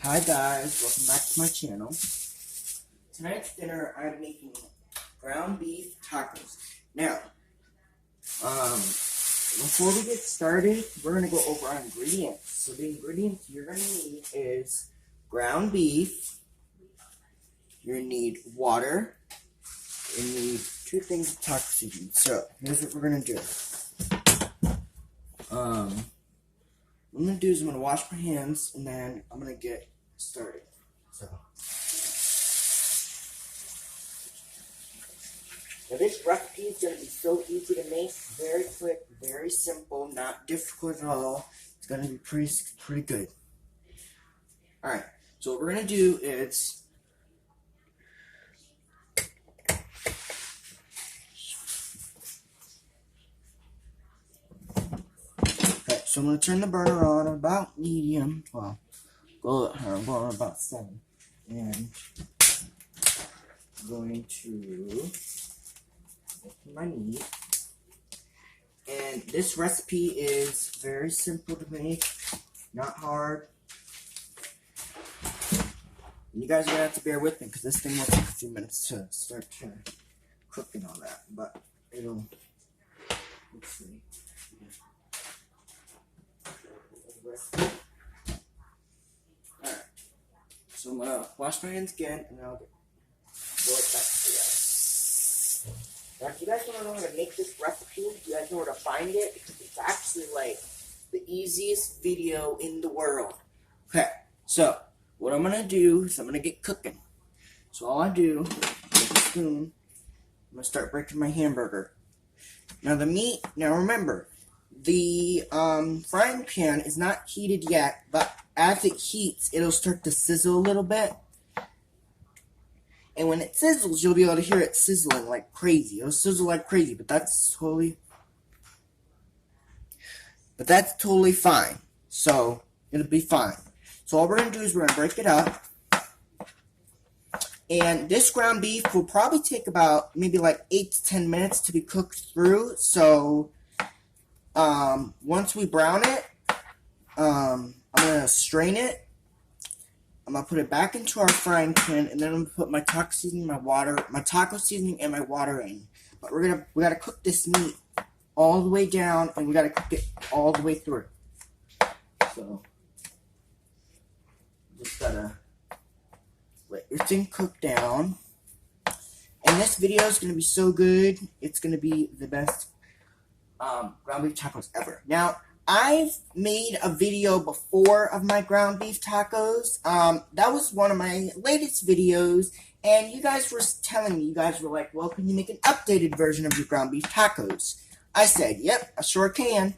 Hi guys, welcome back to my channel. Tonight's dinner, I'm making ground beef tacos. Now, before we get started, we're going to go over our ingredients. So the ingredients you're going to need is ground beef, you're going to need water, and you need 2 things of taco seasoning. So, here's what we're going to do. What I'm going to do is I'm going to wash my hands, and then I'm going to get started. So, now this recipe is going to be so easy to make, very quick, very simple, not difficult at all. It's going to be pretty good. Alright, so what we're going to do is so I'm going to turn the burner on about medium. Well, I'm going about 7. And I'm going to make my meat. And this recipe is very simple to make, not hard. And you guys are going to have to bear with me because this thing will take a few minutes to start to cook and all that. But it'll, let's see. Alright, so I'm gonna wash my hands again and I'll go it back to you guys. Now, if you guys want to know how to make this recipe, you guys know where to find it because it's actually like the easiest video in the world. Okay, so what I'm gonna do is I'm gonna get cooking. So all I do, with a spoon, I'm gonna start breaking my hamburger. Now the meat, now remember, the frying pan is not heated yet, but as it heats, it'll start to sizzle a little bit. And when it sizzles, you'll be able to hear it sizzling like crazy. It'll sizzle like crazy, but that's totally fine. So, it'll be fine. So all we're going to do is we're going to break it up. And this ground beef will probably take about maybe like 8 to 10 minutes to be cooked through. So, once we brown it, I'm going to strain it. I'm going to put it back into our frying pan, and then I'm going to put my taco seasoning, my taco seasoning and my water in. But we got to cook this meat all the way down, and we got to cook it all the way through. So, just got to let your thing cook down. And this video is going to be so good, it's going to be the best ground beef tacos ever. Now, I've made a video before of my ground beef tacos. That was one of my latest videos, and you guys were telling me, you guys were like, well, can you make an updated version of your ground beef tacos? I said, yep, I sure can.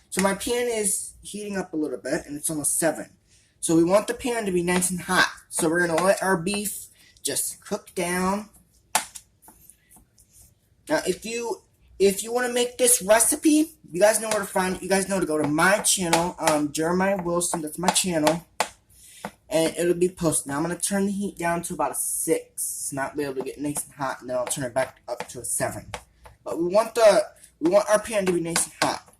So my pan is heating up a little bit, and it's almost 7. So we want the pan to be nice and hot. So we're going to let our beef just cook down. Now, if you want to make this recipe, you guys know where to find it. You guys know to go to my channel, Jeremiah Wilson. That's my channel. And it'll be posted. Now, I'm going to turn the heat down to about a 6. Not be able to get nice and hot. And then I'll turn it back up to a 7. But we want our pan to be nice and hot.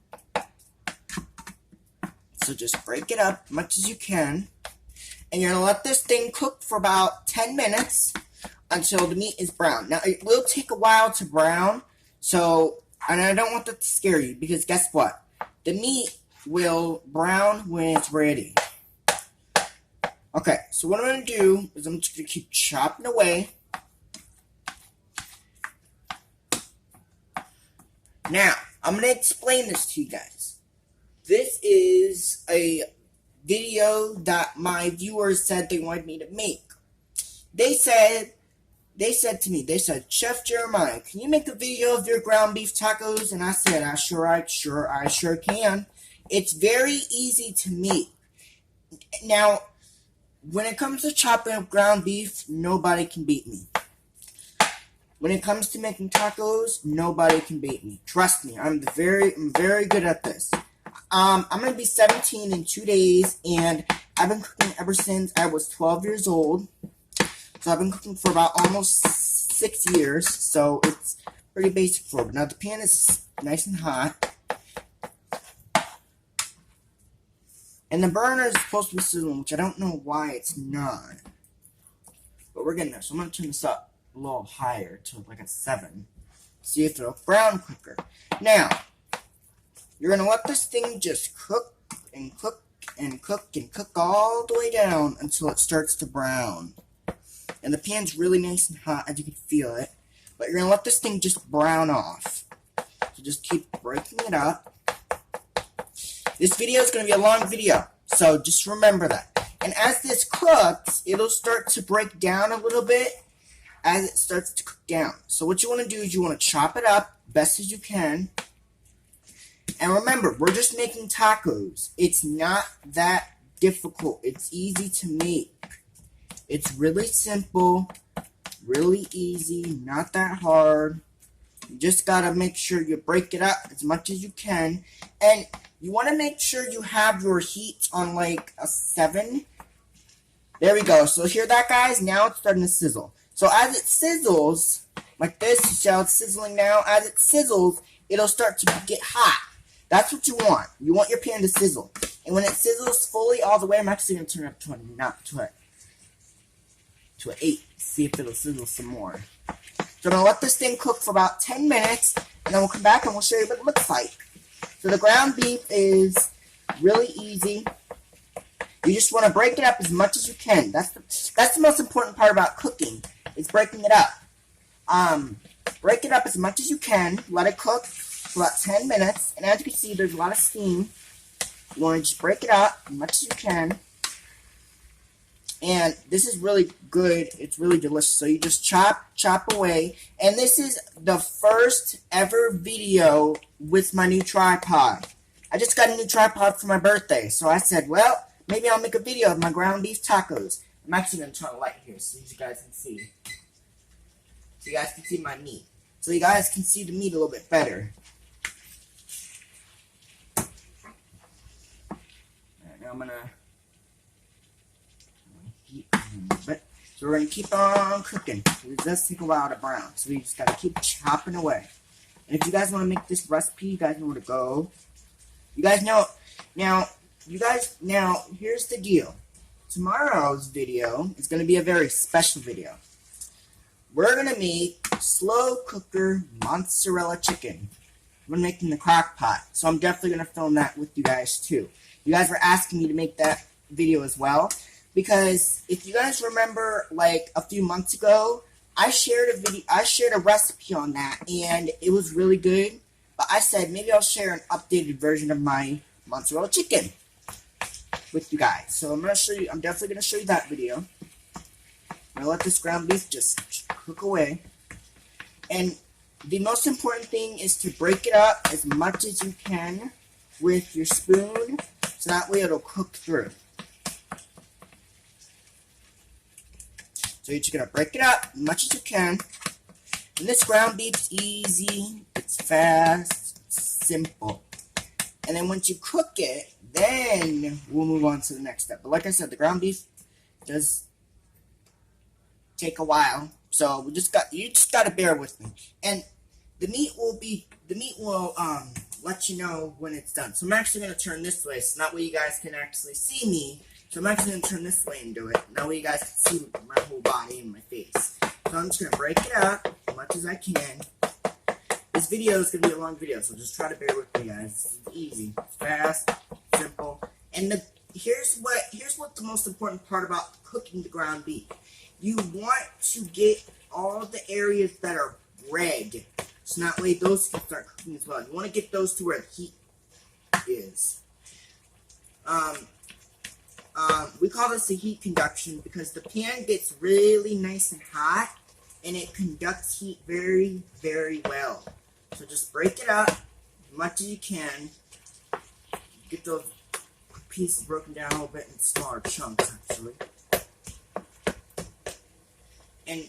So just break it up as much as you can. And you're going to let this thing cook for about 10 minutes until the meat is brown. Now, it will take a while to brown. So, and I don't want that to scare you, because guess what? The meat will brown when it's ready. Okay, so what I'm going to do is I'm just going to keep chopping away. Now, I'm going to explain this to you guys. This is a video that my viewers said they wanted me to make. They said to me, Chef Jeremiah, can you make a video of your ground beef tacos? And I said, I sure can. It's very easy to make. Now, when it comes to chopping up ground beef, nobody can beat me. When it comes to making tacos, nobody can beat me. Trust me, I'm very good at this. I'm going to be 17 in 2 days, and I've been cooking ever since I was 12 years old. So I've been cooking for about almost 6 years, so it's pretty basic for me. Now the pan is nice and hot. And the burner is supposed to be sizzling, which I don't know why it's not. But we're getting there. So I'm going to turn this up a little higher to like a 7. See if it'll brown quicker. Now, you're going to let this thing just cook and cook and cook and cook all the way down until it starts to brown. And the pan's really nice and hot, as you can feel it. But you're going to let this thing just brown off. So just keep breaking it up. This video is going to be a long video, so just remember that. And as this cooks, it'll start to break down a little bit as it starts to cook down. So what you want to do is you want to chop it up best as you can. And remember, we're just making tacos. It's not that difficult. It's easy to make. It's really simple, really easy, not that hard. You just got to make sure you break it up as much as you can. And you want to make sure you have your heat on like a 7. There we go. So hear that, guys? Now it's starting to sizzle. So as it sizzles, like this, you see how it's sizzling now? As it sizzles, it'll start to get hot. That's what you want. You want your pan to sizzle. And when it sizzles fully all the way, I'm actually going to turn it up to an 8. See if it'll sizzle some more. So I'm going to let this thing cook for about 10 minutes, and then we'll come back and we'll show you what it looks like. So the ground beef is really easy. You just want to break it up as much as you can. That's the most important part about cooking, is breaking it up. Break it up as much as you can. Let it cook for about 10 minutes. And as you can see, there's a lot of steam. You want to just break it up as much as you can. And this is really good. It's really delicious. So you just chop away. And this is the first ever video with my new tripod. I just got a new tripod for my birthday. So I said, well, maybe I'll make a video of my ground beef tacos. I'm actually going to turn a light here so you guys can see. So you guys can see my meat. So you guys can see the meat a little bit better. Alright, now I'm going to heat a little bit. So we're going to keep on cooking. It does take a while to brown. So we just got to keep chopping away. And if you guys want to make this recipe, you guys know where to go. You guys know, now, here's the deal. Tomorrow's video is going to be a very special video. We're going to make slow cooker mozzarella chicken. We're making the Crock-Pot. So I'm definitely going to film that with you guys too. You guys were asking me to make that video as well. Because if you guys remember, like a few months ago, I shared a recipe on that, and it was really good. But I said maybe I'll share an updated version of my mozzarella chicken with you guys. So I'm definitely gonna show you that video. I'm gonna let this ground beef just cook away. And the most important thing is to break it up as much as you can with your spoon, so that way it'll cook through. So you're just going to break it up as much as you can. And this ground beef's easy, it's fast, it's simple. And then once you cook it, then we'll move on to the next step. But like I said, the ground beef does take a while. So you just got to bear with me. And the meat will let you know when it's done. So I'm actually going to turn this way, so that way you guys can actually see me. So I'm actually going to turn this way and do it. That way you guys can see my whole body and my face. So I'm just going to break it up as much as I can. This video is going to be a long video, so just try to bear with me, guys. It's easy, fast, simple. And here's what the most important part about cooking the ground beef. You want to get all the areas that are red. So that way those can start cooking as well. You want to get those to where the heat is. We call this the heat conduction because the pan gets really nice and hot and it conducts heat very, very well. So just break it up as much as you can. Get those pieces broken down a little bit in smaller chunks, actually. And you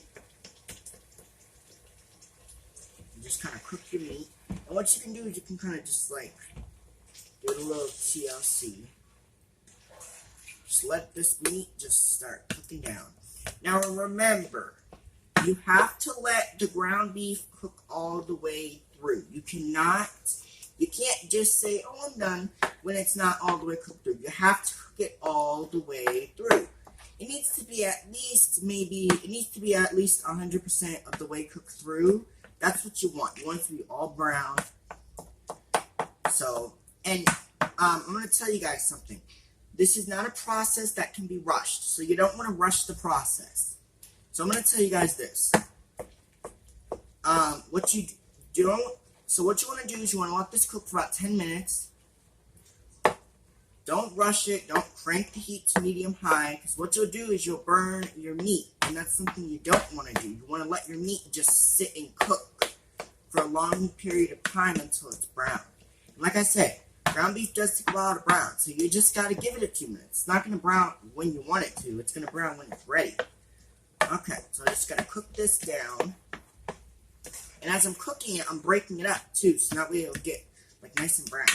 just kind of cook your meat. And what you can do is you can kind of just like do a little TLC. Just let this meat just start cooking down. Now remember, you have to let the ground beef cook all the way through. You cannot You can't just say, oh, I'm done, when it's not all the way cooked through. You have to cook it all the way through. It needs to be at least 100% of the way cooked through. That's what you want. You want it to be all brown. So, and I'm going to tell you guys something. This is not a process that can be rushed. So you don't want to rush the process. So I'm going to tell you guys this. What you want to do is you want to let this cook for about 10 minutes. Don't rush it. Don't crank the heat to medium-high. Because what you'll do is you'll burn your meat. And that's something you don't want to do. You want to let your meat just sit and cook for a long period of time until it's brown. And like I said, ground beef does take a while to brown. So you just got to give it a few minutes. It's not going to brown when you want it to. It's going to brown when it's ready. Okay, so I just got to cook this down. And as I'm cooking it, I'm breaking it up too, so that way it'll get like nice and brown.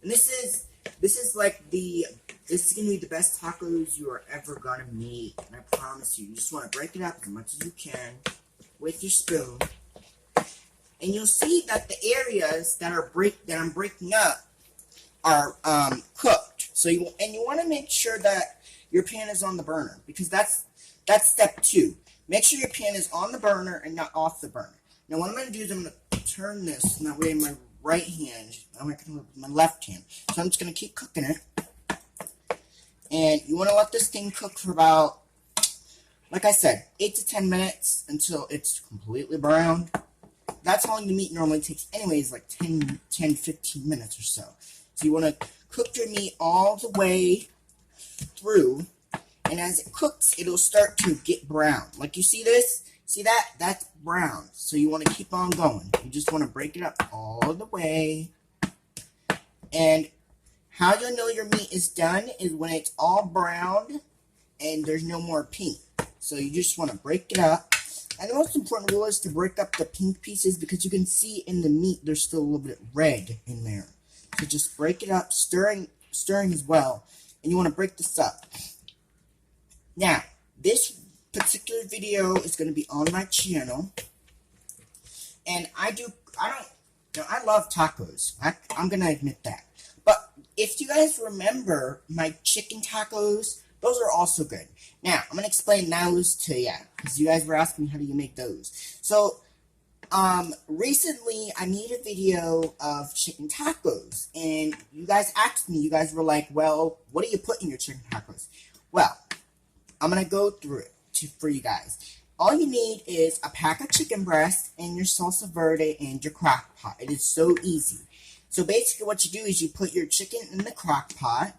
And this is gonna be the best tacos you are ever gonna make. And I promise you, you just want to break it up as much as you can with your spoon. And you'll see that the areas that I'm breaking up are cooked. So you want to make sure that your pan is on the burner, because that's step 2. Make sure your pan is on the burner and not off the burner. Now what I'm going to do is I'm going to turn this, and that way my right hand, I'm going to do it with my left hand. So I'm just going to keep cooking it. And you want to let this thing cook for about, like I said, 8 to 10 minutes until it's completely browned. That's how long the meat normally takes anyways, like 10, 15 minutes or so. So you want to cook your meat all the way through. And as it cooks, it'll start to get brown. Like you see this? See that? That's brown. So you want to keep on going. You just want to break it up all the way. And how you'll know your meat is done is when it's all browned and there's no more pink. So you just want to break it up. And the most important rule is to break up the pink pieces, because you can see in the meat there's still a little bit red in there. So just break it up, stirring as well. And you want to break this up. Now, this particular video is going to be on my channel, and I love tacos. I'm going to admit that. But if you guys remember my chicken tacos, those are also good. Now, I'm going to explain those to you, because you guys were asking how do you make those. So, recently I made a video of chicken tacos, and you guys asked me, you guys were like, well, what do you put in your chicken tacos? Well, I'm going to go through it for you guys. All you need is a pack of chicken breast and your salsa verde and your Crock-Pot. It is so easy. So basically what you do is you put your chicken in the Crock-Pot.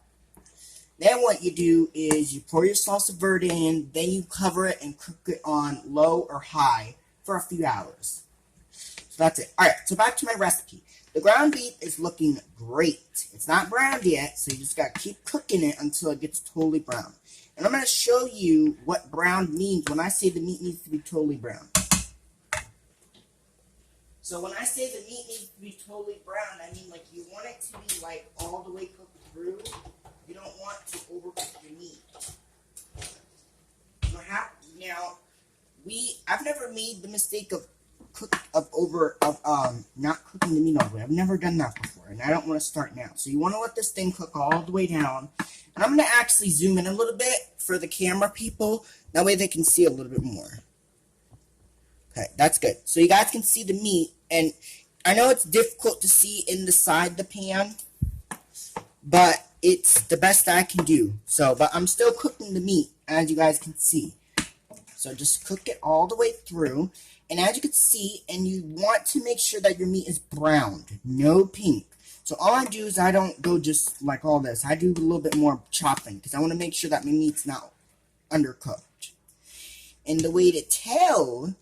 Then what you do is you pour your salsa verde in, then you cover it and cook it on low or high for a few hours. So that's it. Alright, so back to my recipe. The ground beef is looking great. It's not browned yet, so you just got to keep cooking it until it gets totally brown. And I'm going to show you what brown means when I say the meat needs to be totally brown. So when I say the meat needs to be totally brown, I mean like you want it to be like all the way cooked through. You don't want to overcook your meat. I've never made the mistake of not cooking the meat all the way. I've never done that before, and I don't want to start now. So you want to let this thing cook all the way down. And I'm going to actually zoom in a little bit for the camera people. That way they can see a little bit more. Okay, that's good. So you guys can see the meat. And I know it's difficult to see in the side of the pan, but it's the best I can do. So, but I'm still cooking the meat, as you guys can see. So just cook it all the way through. And as you can see, and you want to make sure that your meat is browned, no pink. So all I do is I don't go just like all this. I do a little bit more chopping, because I want to make sure that my meat's not undercooked. And the way to tell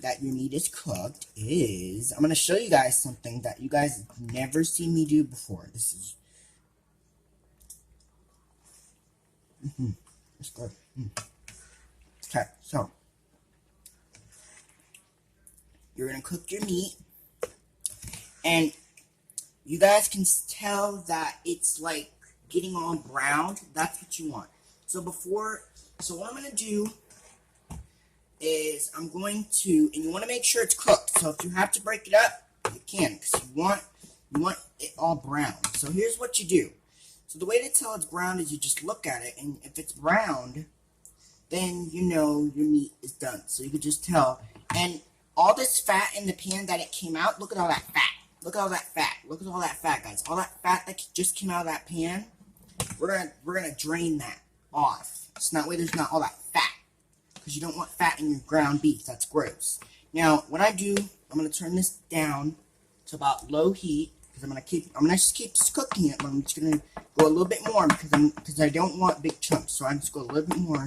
that your meat is cooked is, I'm going to show you guys something that you guys have never seen me do before. This is... It's good. Okay, so you're going to cook your meat, and you guys can tell that it's like getting all browned. That's what you want. So what I'm going to do is and you want to make sure it's cooked. So if you have to break it up, you can, because you want You want it all brown. So here's what you do. So the way to tell it's brown is you just look at it, and if it's browned, then you know your meat is done. So you can just tell. And all this fat in the pan that it came out, look at all that fat. Look at all that fat. Look at all that fat, guys. All that fat that just came out of that pan, we're gonna drain that off. So that way there's not all that fat. Because you don't want fat in your ground beef. That's gross. Now, what I do, I'm gonna turn this down to about low heat. Because I'm gonna just keep cooking it, but I'm just gonna go a little bit more because I don't want big chunks. So I'm just go a little bit more.